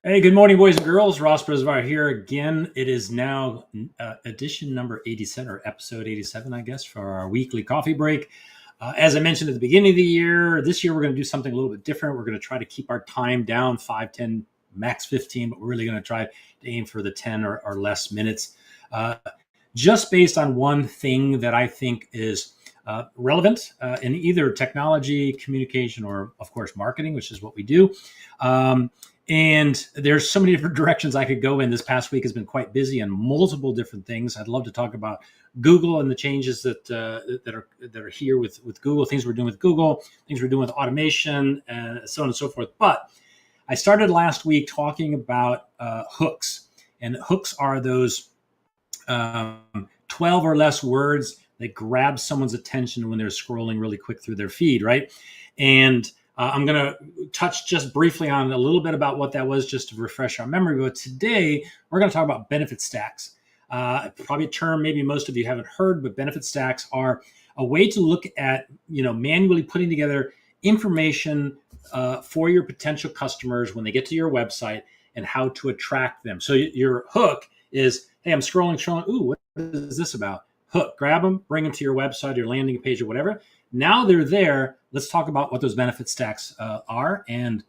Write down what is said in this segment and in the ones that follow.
Hey, good morning, boys and girls. Ross Brisvar here again. It is now edition number 87, or episode 87, I guess, for our weekly coffee break. As I mentioned at the beginning of the year, this year we're going to do something a little bit different. We're going to try to keep our time down 5, 10, max 15, but we're really going to try to aim for the 10 or less minutes, uh, just based on one thing that I think is relevant in either technology, communication, or, of course, marketing, which is what we do. Um, and there's so many different directions I could go in. This past week has been quite busy on multiple different things. I'd love to talk about Google and the changes that are here with Google, things we're doing with Google, things we're doing with automation, and so on and so forth. But I started last week talking about hooks, and hooks are those 12 or less words that grab someone's attention when they're scrolling really quick through their feed, right? And I'm going to touch just briefly on a little bit about what that was, just to refresh our memory. But today, we're going to talk about benefit stacks. Probably a term maybe most of you haven't heard, but benefit stacks are a way to look at, manually putting together information for your potential customers when they get to your website and how to attract them. So your hook is, hey, I'm scrolling. Ooh, what is this about? Hook, grab them, bring them to your website, your landing page, or whatever. Now they're there. Let's talk about what those benefit stacks are and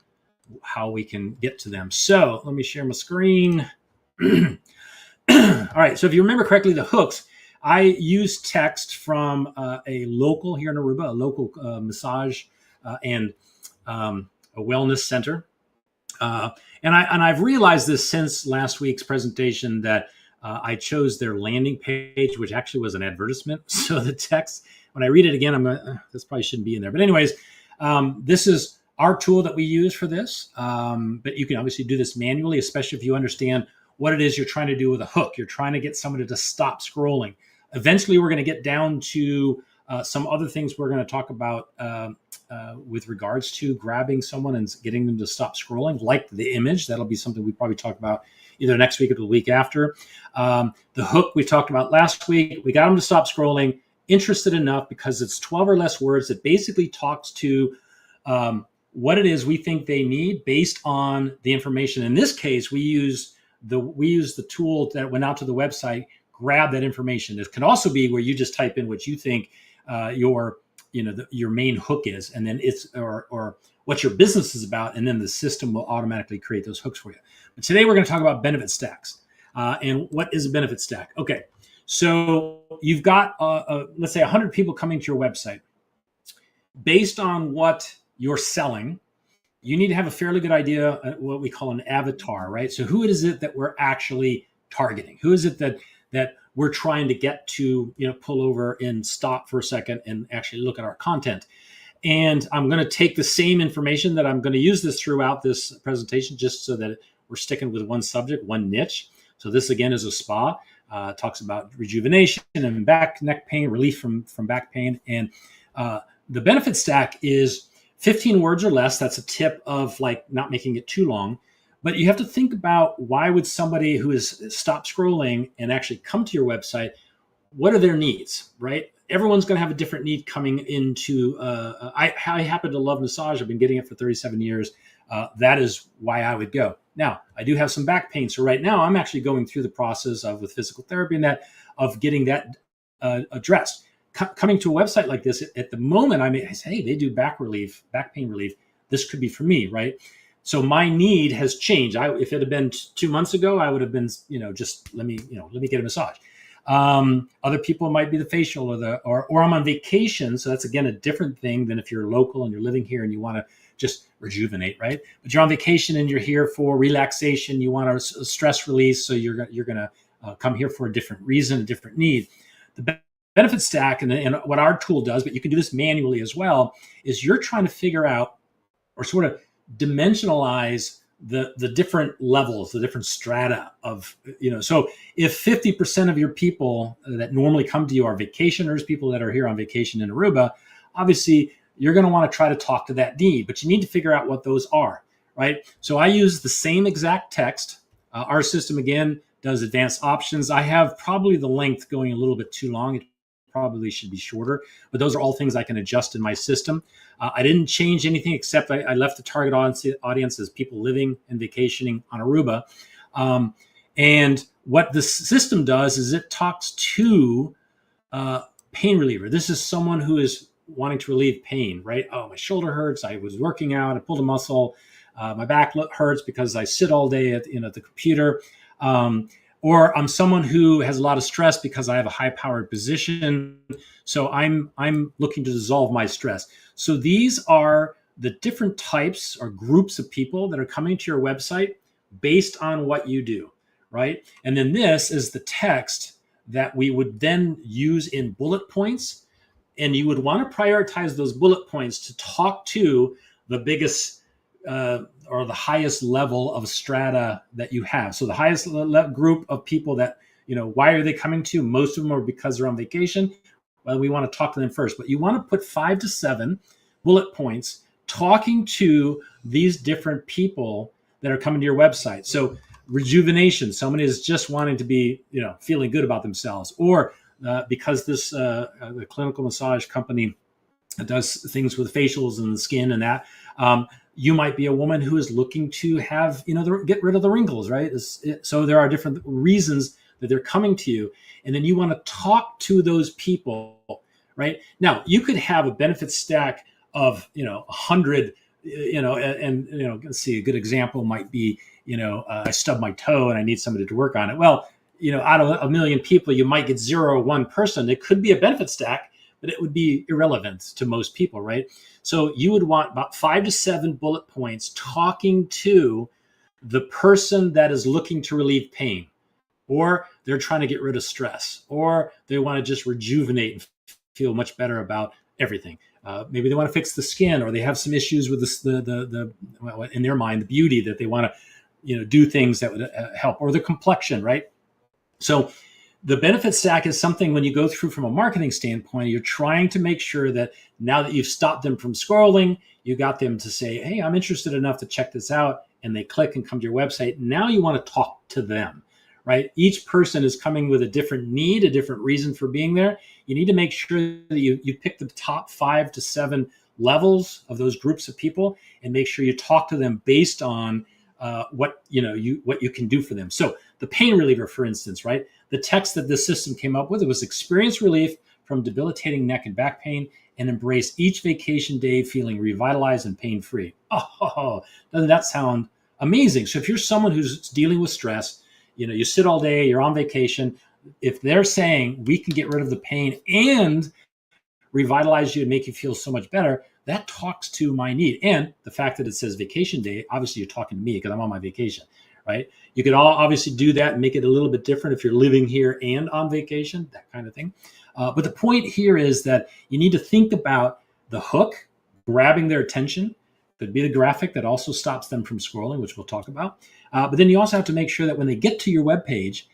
how we can get to them. So let me share my screen. All right. So if you remember correctly, the hooks, I use text from a local here in Aruba, a local massage and a wellness center. And I've realized this since last week's presentation that I chose their landing page, which actually was an advertisement. So the text, when I read it again, this probably shouldn't be in there. But anyways, this is our tool that we use for this. But you can obviously do this manually, especially if you understand what it is you're trying to do with a hook. You're trying to get somebody to stop scrolling. Eventually, we're going to get down to some other things we're going to talk about with regards to grabbing someone and getting them to stop scrolling, like the image. That'll be something we probably talk about either next week or the week after. The hook we talked about last week, we got them to stop scrolling, interested enough because it's 12 or less words that basically talks to what it is we think they need based on the information. In this case, we use the tool that went out to the website, grab that information. It can also be where you just type in what you think your main hook is, and then or what your business is about, and then the system will automatically create those hooks for you. But today we're going to talk about benefit stacks. And what is a benefit stack? Okay, so you've got, let's say, 100 people coming to your website. Based on what you're selling, you need to have a fairly good idea of what we call an avatar, right? So who is it that we're actually targeting? Who is it that we're trying to get to, pull over and stop for a second and actually look at our content? And I'm going to take the same information that I'm going to use this throughout this presentation, just so that we're sticking with one subject, one niche. So this, again, is a spa. Talks about rejuvenation and neck pain, relief from back pain. And the benefit stack is 15 words or less. That's a tip of not making it too long. But you have to think about, why would somebody who has stopped scrolling and actually come to your website, what are their needs, right? Everyone's going to have a different need coming into, I happen to love massage. I've been getting it for 37 years. That is why I would go. Now, I do have some back pain. So right now I'm actually going through the process with physical therapy and of getting that addressed. Coming to a website like this, at the moment, I say, hey, they do back pain relief. This could be for me, right? So my need has changed. If it had been 2 months ago, I would have been, just let me get a massage. Other people might be the facial or I'm on vacation. So that's, again, a different thing than if you're local and you're living here and you want to just rejuvenate, right? But you're on vacation and you're here for relaxation. You want a stress release. So you're going to come here for a different reason, a different need. The benefit stack and what our tool does, but you can do this manually as well, is you're trying to figure out or sort of dimensionalize the different levels, the different strata of, so if 50% of your people that normally come to you are vacationers, people that are here on vacation in Aruba, obviously you're going to want to try to talk to that need, but you need to figure out what those are, right? So I use the same exact text. Our system, again, does advanced options. I have probably the length going a little bit too long. It probably should be shorter, but those are all things I can adjust in my system. I didn't change anything except I left the target audience as people living and vacationing on Aruba. And what the system does is it talks to pain reliever. This is someone who is wanting to relieve pain, right? Oh, my shoulder hurts. I was working out. I pulled a muscle. My back hurts because I sit all day at the computer. Or I'm someone who has a lot of stress because I have a high-powered position. So I'm looking to dissolve my stress. So these are the different types or groups of people that are coming to your website based on what you do, right? And then this is the text that we would then use in bullet points. And you would want to prioritize those bullet points to talk to the biggest or the highest level of strata that you have. So the highest group of people that, why are they coming to you? Most of them are because they're on vacation. Well, we want to talk to them first, but you want to put 5 to 7 bullet points talking to these different people that are coming to your website. So rejuvenation, someone is just wanting to be, feeling good about themselves, or because this the clinical massage company does things with facials and the skin and that, you might be a woman who is looking to have, get rid of the wrinkles, right? So there are different reasons that they're coming to you. And then you want to talk to those people, right? Now, you could have a benefit stack of, 100, let's see, a good example might be, I stubbed my toe and I need somebody to work on it. Well, out of a million people, you might get 0 or 1 person. It could be a benefit stack, but it would be irrelevant to most people, right? So you would want about 5 to 7 bullet points talking to the person that is looking to relieve pain, or they're trying to get rid of stress, or they want to just rejuvenate and feel much better about everything. Maybe they want to fix the skin, or they have some issues with the in their mind, the beauty that they want to, do things that would help, or the complexion, right? So the benefit stack is something when you go through from a marketing standpoint, you're trying to make sure that now that you've stopped them from scrolling, you got them to say, hey, I'm interested enough to check this out. And they click and come to your website. Now you want to talk to them, right? Each person is coming with a different need, a different reason for being there. You need to make sure that you pick the top 5 to 7 levels of those groups of people and make sure you talk to them based on what you can do for them. So the pain reliever, for instance, right? The text that this system came up with, it was experience relief from debilitating neck and back pain and embrace each vacation day feeling revitalized and pain-free. Oh, doesn't that sound amazing? So if you're someone who's dealing with stress, you sit all day, you're on vacation, if they're saying we can get rid of the pain and revitalize you and make you feel so much better, that talks to my need. And the fact that it says vacation day, obviously you're talking to me because I'm on my vacation, right? You could all obviously do that and make it a little bit different if you're living here and on vacation, that kind of thing. But the point here is that you need to think about the hook, grabbing their attention. Could be the graphic that also stops them from scrolling, which we'll talk about. But then you also have to make sure that when they get to your web page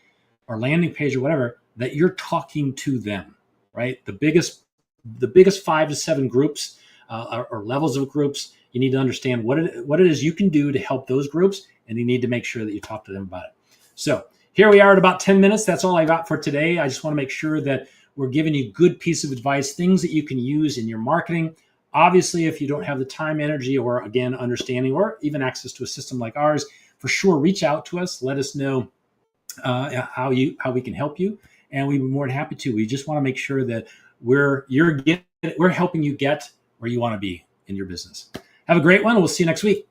or landing page or whatever, that you're talking to them, right? The biggest 5 to 7 groups or levels of groups, you need to understand what it is you can do to help those groups, and you need to make sure that you talk to them about it. So here we are at about 10 minutes. That's all I got for today. I just want to make sure that we're giving you good piece of advice, things that you can use in your marketing. Obviously, if you don't have the time, energy, or again, understanding, or even access to a system like ours, for sure, reach out to us. Let us know how we can help you, and we'd be more than happy to. We just want to make sure that we're helping you get where you want to be in your business. Have a great one. We'll see you next week.